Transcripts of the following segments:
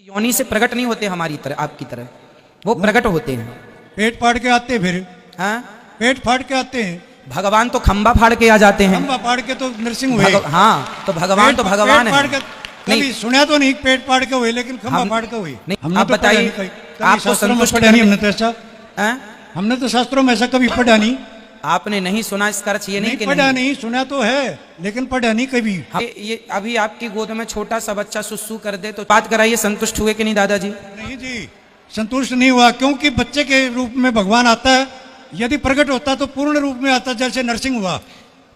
योनि से प्रकट नहीं होते हमारी तरह, आपकी तरह वो प्रकट होते हैं। पेट फाड़ के आते हैं फिर। हाँ, पेट फाड़ के आते हैं। भगवान तो खंबा फाड़ के आ जाते हैं। खंबा फाड़ के तो नरसिंह हुए। हाँ, तो भगवान तो भगवान पेट फाड़ है। के कभी सुना तो नहीं पेट फाड़ के हुए, लेकिन खंबा फाड़ के हुए। नहीं, आप बताइए, आपको संतुष्ट पढ़ा नहीं हमने तो ऐसा। हैं? हमने तो शास्त्रों में ऐसा कभी पढ़ा नहीं। आपने नहीं सुना, इसका अर्थ ये नहीं कि पढ़ा नहीं, सुना तो है लेकिन पढ़ा नहीं कभी। ये अभी आपकी गोद में छोटा सा बच्चा सुसु कर दे तो बात कराइए, संतुष्ट हुए कि नहीं दादाजी? नहीं जी, संतुष्ट नहीं हुआ, क्योंकि बच्चे के रूप में भगवान आता है। यदि प्रकट होता तो पूर्ण रूप में आता, जैसे नरसिंह हुआ।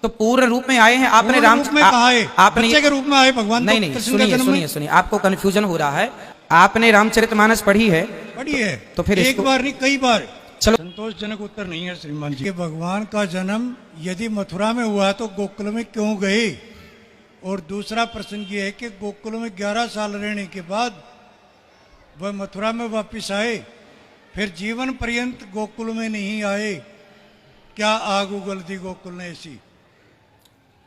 तो पूर्ण रूप में आए हैं आपने, राम में कहा है आपने बच्चे के रूप में आए भगवान। नहीं नहीं, सुनिए सुनिए सुनिए, आपको कंफ्यूजन हो रहा है। आपने रामचरितमानस पढ़ी है? पढ़ी है। तो फिर एक बार नहीं, कई बार। चलो, संतोषजनक उत्तर नहीं है श्रीमान जी। भगवान का जन्म यदि मथुरा में हुआ तो गोकुल में क्यों गए? और दूसरा प्रश्न ये है कि गोकुल में 11 साल रहने के बाद वह मथुरा में वापस आए, फिर जीवन पर्यंत गोकुल में नहीं आए। क्या आग उगल दी गोकुल ने ऐसी?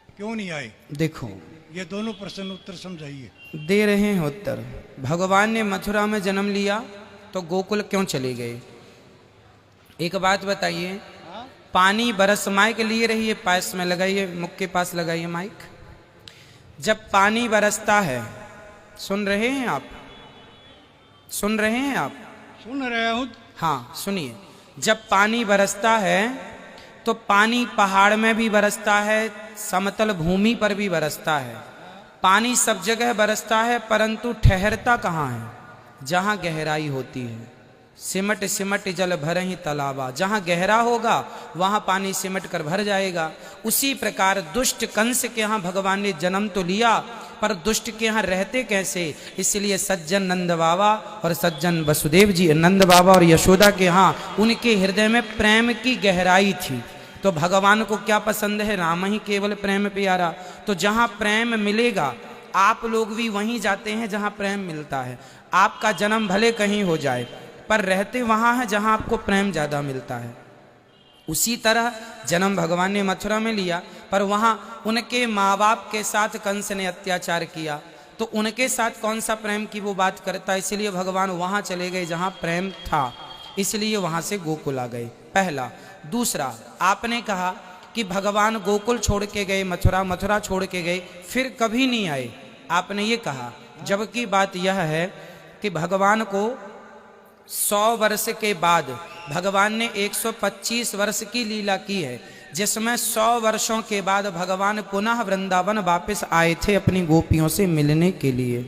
क्यों नहीं आए? देखो, ये दोनों प्रश्न उत्तर समझाइए। दे रहे हैं उत्तर। भगवान ने मथुरा में जन्म लिया तो गोकुल क्यों चले गए? एक बात बताइए, पानी बरस माइक लिए रहिए, पास में लगाइए, मुख के पास लगाइए माइक। जब पानी बरसता है, सुन रहे हैं आप? सुन रहे हैं आप? सुन रहे हूं। हाँ सुनिए, जब पानी बरसता है तो पानी पहाड़ में भी बरसता है, समतल भूमि पर भी बरसता है। पानी सब जगह बरसता है, परंतु ठहरता कहाँ है? जहाँ गहराई होती है। सिमट सिमट जल भर ही तालाबा, जहाँ गहरा होगा वहाँ पानी सिमट कर भर जाएगा। उसी प्रकार दुष्ट कंस के यहाँ भगवान ने जन्म तो लिया, पर दुष्ट के यहाँ रहते कैसे? इसलिए सज्जन नंद बाबा और सज्जन वसुदेव जी, नंद बाबा और यशोदा के यहाँ उनके हृदय में प्रेम की गहराई थी। तो भगवान को क्या पसंद है? राम ही केवल प्रेम प्यारा। तो जहाँ प्रेम मिलेगा, आप लोग भी वहीं जाते हैं जहाँ प्रेम मिलता है। आपका जन्म भले कहीं हो जाए, पर रहते वहाँ है जहाँ आपको प्रेम ज़्यादा मिलता है। उसी तरह जन्म भगवान ने मथुरा में लिया, पर वहाँ उनके माँ बाप के साथ कंस ने अत्याचार किया, तो उनके साथ कौन सा प्रेम की वो बात करता है? इसलिए भगवान वहाँ चले गए जहाँ प्रेम था, इसलिए वहाँ से गोकुल आ गए, पहला। दूसरा, आपने कहा कि भगवान गोकुल छोड़ के गए, मथुरा, मथुरा छोड़ के गए, फिर कभी नहीं आए, आपने ये कहा। जबकि बात यह है कि भगवान को 100 वर्ष के बाद भगवान ने 125 वर्ष की लीला की है, जिसमें 100 वर्षों के बाद भगवान पुनः वृंदावन वापस आए थे अपनी गोपियों से मिलने के लिए।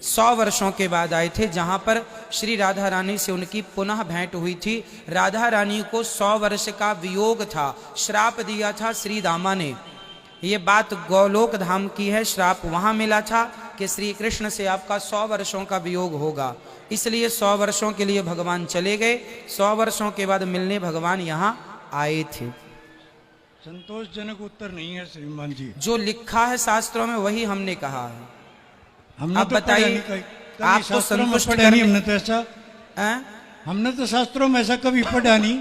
100 वर्षों के बाद आए थे, जहां पर श्री राधा रानी से उनकी पुनः भेंट हुई थी। राधा रानी को 100 वर्ष का वियोग था, श्राप दिया था श्री दामा ने। ये बात गोलोक धाम की है, श्राप वहां मिला था कि श्री कृष्ण से आपका 100 वर्षों का वियोग होगा, इसलिए 100 वर्षों के लिए भगवान चले गए। 100 वर्षों के बाद मिलने भगवान यहाँ आए थे। संतोषजनक उत्तर नहीं है श्रीमान जी। जो लिखा है शास्त्रों में वही हमने कहा है। हमने आप तो बताइए, आपको संतुष्ट पढ़ा नहीं हमने तो ऐसा। हमने तो शास्त्रों में ऐसा कभी पढ़ा नहीं।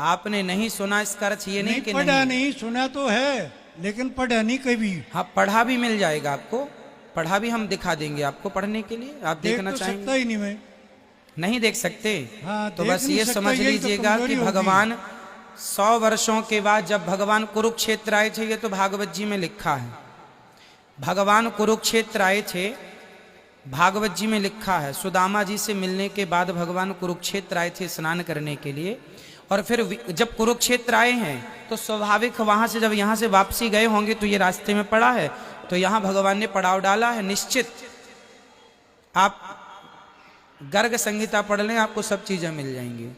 आपने नहीं सुना, इसका अर्थ ये नहीं कि पढ़ा नहीं, सुना तो है लेकिन पढ़ा नहीं कभी। हाँ, पढ़ा भी मिल जाएगा आपको, पढ़ा भी हम दिखा देंगे आपको पढ़ने के लिए। आप देखना तो चाहेंगे? सकता ही नहीं मैं। नहीं देख सकते? हाँ, तो बस ये समझ लीजिएगा कि भगवान 100 वर्षों के बाद जब भगवान कुरुक्षेत्र आए थे, ये तो भागवत जी में लिखा है, भगवान कुरुक्षेत्र आए थे, भागवत जी में लिखा है। सुदामा जी से मिलने के बाद भगवान कुरुक्षेत्र आए थे स्नान करने के लिए, और फिर जब कुरुक्षेत्र आए हैं तो स्वाभाविक वहां से जब यहाँ से वापसी गए होंगे तो ये रास्ते में पड़ा है, तो यहाँ भगवान ने पड़ाव डाला है निश्चित। आप गर्ग संहिता पढ़ लें, आपको सब चीजें मिल जाएंगी।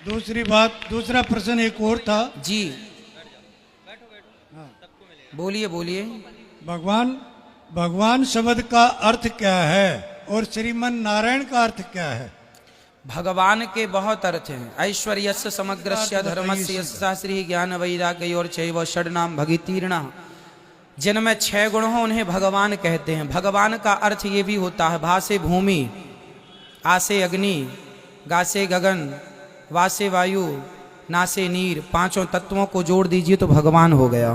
दूसरी बात, दूसरा प्रश्न एक और था जी। बोलिए बोलिए। भगवान शब्द का अर्थ क्या है और श्रीमन नारायण का अर्थ क्या है? भगवान के बहुत अर्थ हैं। ऐश्वर्यस्य समग्रस्य धर्मस्य यस्सा श्री ज्ञान वैराग्य और चैव षड्नाम भगितीर्णा, जिनमें 6 गुण हो उन्हें भगवान कहते हैं। भगवान का अर्थ ये भी होता है, भासे भूमि, आसे अग्नि, गासे गगन, वासे वायु, नासे नीर, 5 तत्वों को जोड़ दीजिए तो भगवान हो गया।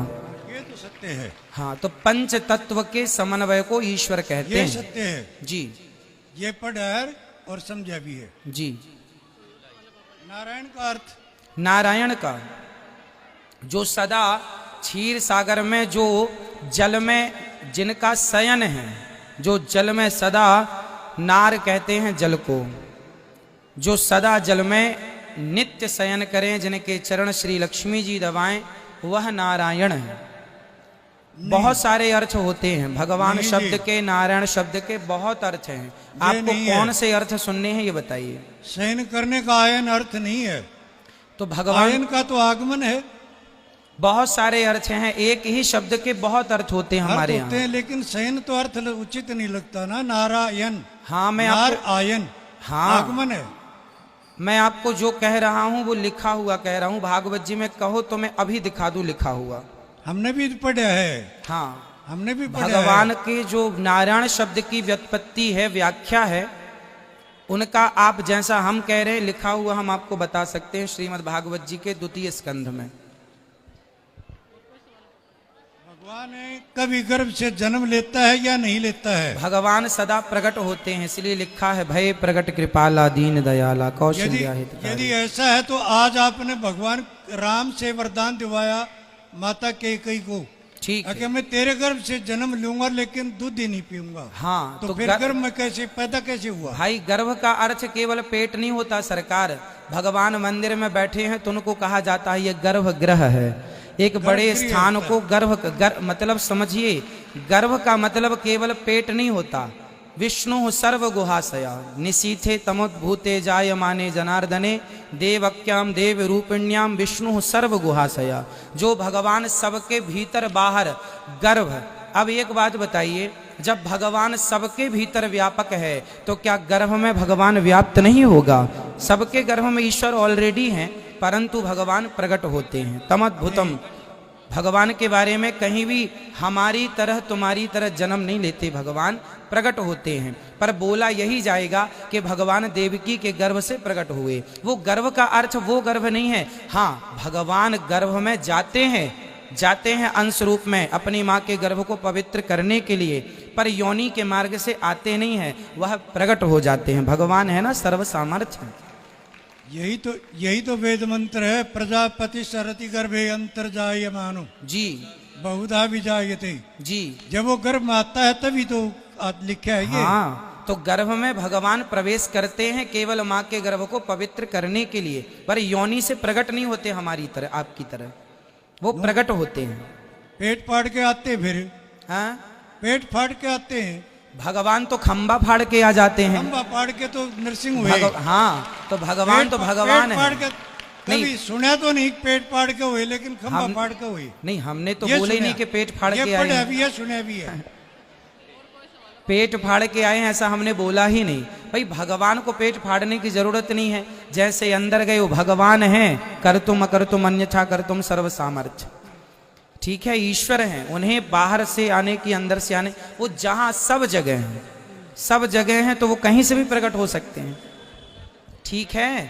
ये तो सत्य है। हाँ, तो पंच तत्व के समन्वय को ईश्वर कहते ये हैं। सत्य है, जी ये पढ़ा है और समझा भी है। जी। नारायण का अर्थ, नारायण का जो सदा क्षीर सागर में, जो जल में जिनका शयन है, जो जल में सदा, नार कहते हैं जल को, जो सदा जल में नित्य शयन करें, जिनके चरण श्री लक्ष्मी जी दबाएं, वह नारायण है। बहुत सारे अर्थ होते हैं भगवान नहीं शब्द जी। के, नारायण शब्द के बहुत अर्थ हैं। आपको नहीं है। कौन से अर्थ सुनने हैं ये बताइए। शयन करने का आयन अर्थ नहीं है, तो भगवान आयन का तो आगमन है। बहुत सारे अर्थ हैं, एक ही शब्द के बहुत अर्थ होते हैं हमारे अर्थ होते यहाँ। हैं, लेकिन शयन तो अर्थ उचित नहीं लगता ना। नारायण, हाँ, मैं नार आपको, आयन, हाँ, आगमन है। मैं आपको जो कह रहा हूँ वो लिखा हुआ कह रहा हूँ। भागवत जी में कहो तो मैं अभी दिखा दूं लिखा हुआ। हमने भी पढ़ा है, हाँ, हमने भी पढ़ा भगवान है। के जो नारायण शब्द की व्युत्पत्ति है, व्याख्या है, उनका आप जैसा हम कह रहे हैं लिखा हुआ हम आपको बता सकते हैं श्रीमद् भागवत जी के 2 स्कंध में। भगवान कभी गर्भ से जन्म लेता है या नहीं लेता है? भगवान सदा प्रकट होते हैं, इसलिए लिखा है भय प्रकट कृपाला दीन दयाला यदि कौशल्या हितकारी। यदि ऐसा है तो आज आपने भगवान राम से वरदान दिवाया माता कैकेयी को, ठीक है। कि मैं तेरे गर्भ से जन्म लूंगा लेकिन दूध ही नहीं पीऊंगा। हाँ, तो फिर गर्भ में कैसे पैदा कैसे हुआ? भाई गर्भ का अर्थ केवल पेट नहीं होता सरकार। भगवान मंदिर में बैठे हैं तो उनको कहा जाता है ये गर्भगृह है। एक बड़े गर्भगृह स्थान होता को गर्भ मतलब समझिए, गर्भ का मतलब केवल पेट नहीं होता। विष्णु सर्व गुहाशया निशीथे तमोद्भूते जायमाने जनार्दने देवक्याम देव रूपिण्याम विष्णु सर्व गुहाशया। जो भगवान सबके भीतर बाहर गर्भ। अब एक बात बताइए, जब भगवान सबके भीतर व्यापक है तो क्या गर्भ में भगवान व्याप्त नहीं होगा? सबके गर्भ में ईश्वर ऑलरेडी हैं, परंतु भगवान प्रकट होते हैं। तमद्भुतम, भगवान के बारे में कहीं भी हमारी तरह तुम्हारी तरह जन्म नहीं लेते, भगवान प्रकट होते हैं। पर बोला यही जाएगा कि भगवान देवकी के गर्भ से प्रकट हुए। वो गर्भ का अर्थ वो गर्भ नहीं है। हाँ, भगवान गर्भ में जाते हैं अंश रूप में अपनी माँ के गर्भ को पवित्र करने के लिए, पर योनि के मार्ग से आते नहीं हैं, वह प्रकट हो जाते हैं। भगवान है ना सर्व सामर्थ्य। यही तो वेद मंत्र है, प्रजापति सरति गर्भे अंतर्जायमानो जी बहुधा विजायते। जी, जब वो गर्भ में आता है तभी तो लिखा है ये। हाँ, तो गर्भ में भगवान प्रवेश करते हैं केवल माँ के गर्भ को पवित्र करने के लिए, पर योनि से प्रकट नहीं होते हमारी तरह, आपकी तरह। वो प्रकट होते हैं। पेट फाड़ के आते, फिर हाँ, पेट फाड़ के आते हैं। भगवान तो खंबा फाड़ के आ जाते हैं। खंबा फाड़ के तो नरसिंह हुए। हाँ, तो भगवान तो भगवान पेट फाड़ है। के कभी सुना तो नहीं पेट फाड़ के हुए, लेकिन खंबा फाड़ के हुए। नहीं, हमने तो ये बोले ही सुना। नहीं कि पेट फाड़ ये के आए पढ़ा हैं। भी है, सुना भी है। पेट फाड़ के आए हैं ऐसा हमने बोला ही नहीं। भाई भगवान को पेट फाड़ने की जरूरत नहीं है। जैसे अंदर गए वो भगवान हैं, कर तुम अकर तुम अन्यथा कर तुम सर्व सामर्थ्य। ठीक है, ईश्वर हैं, उन्हें बाहर से आने की अंदर से आने, वो जहां सब जगह हैं, सब जगह हैं, तो वो कहीं से भी प्रकट हो सकते हैं। ठीक है।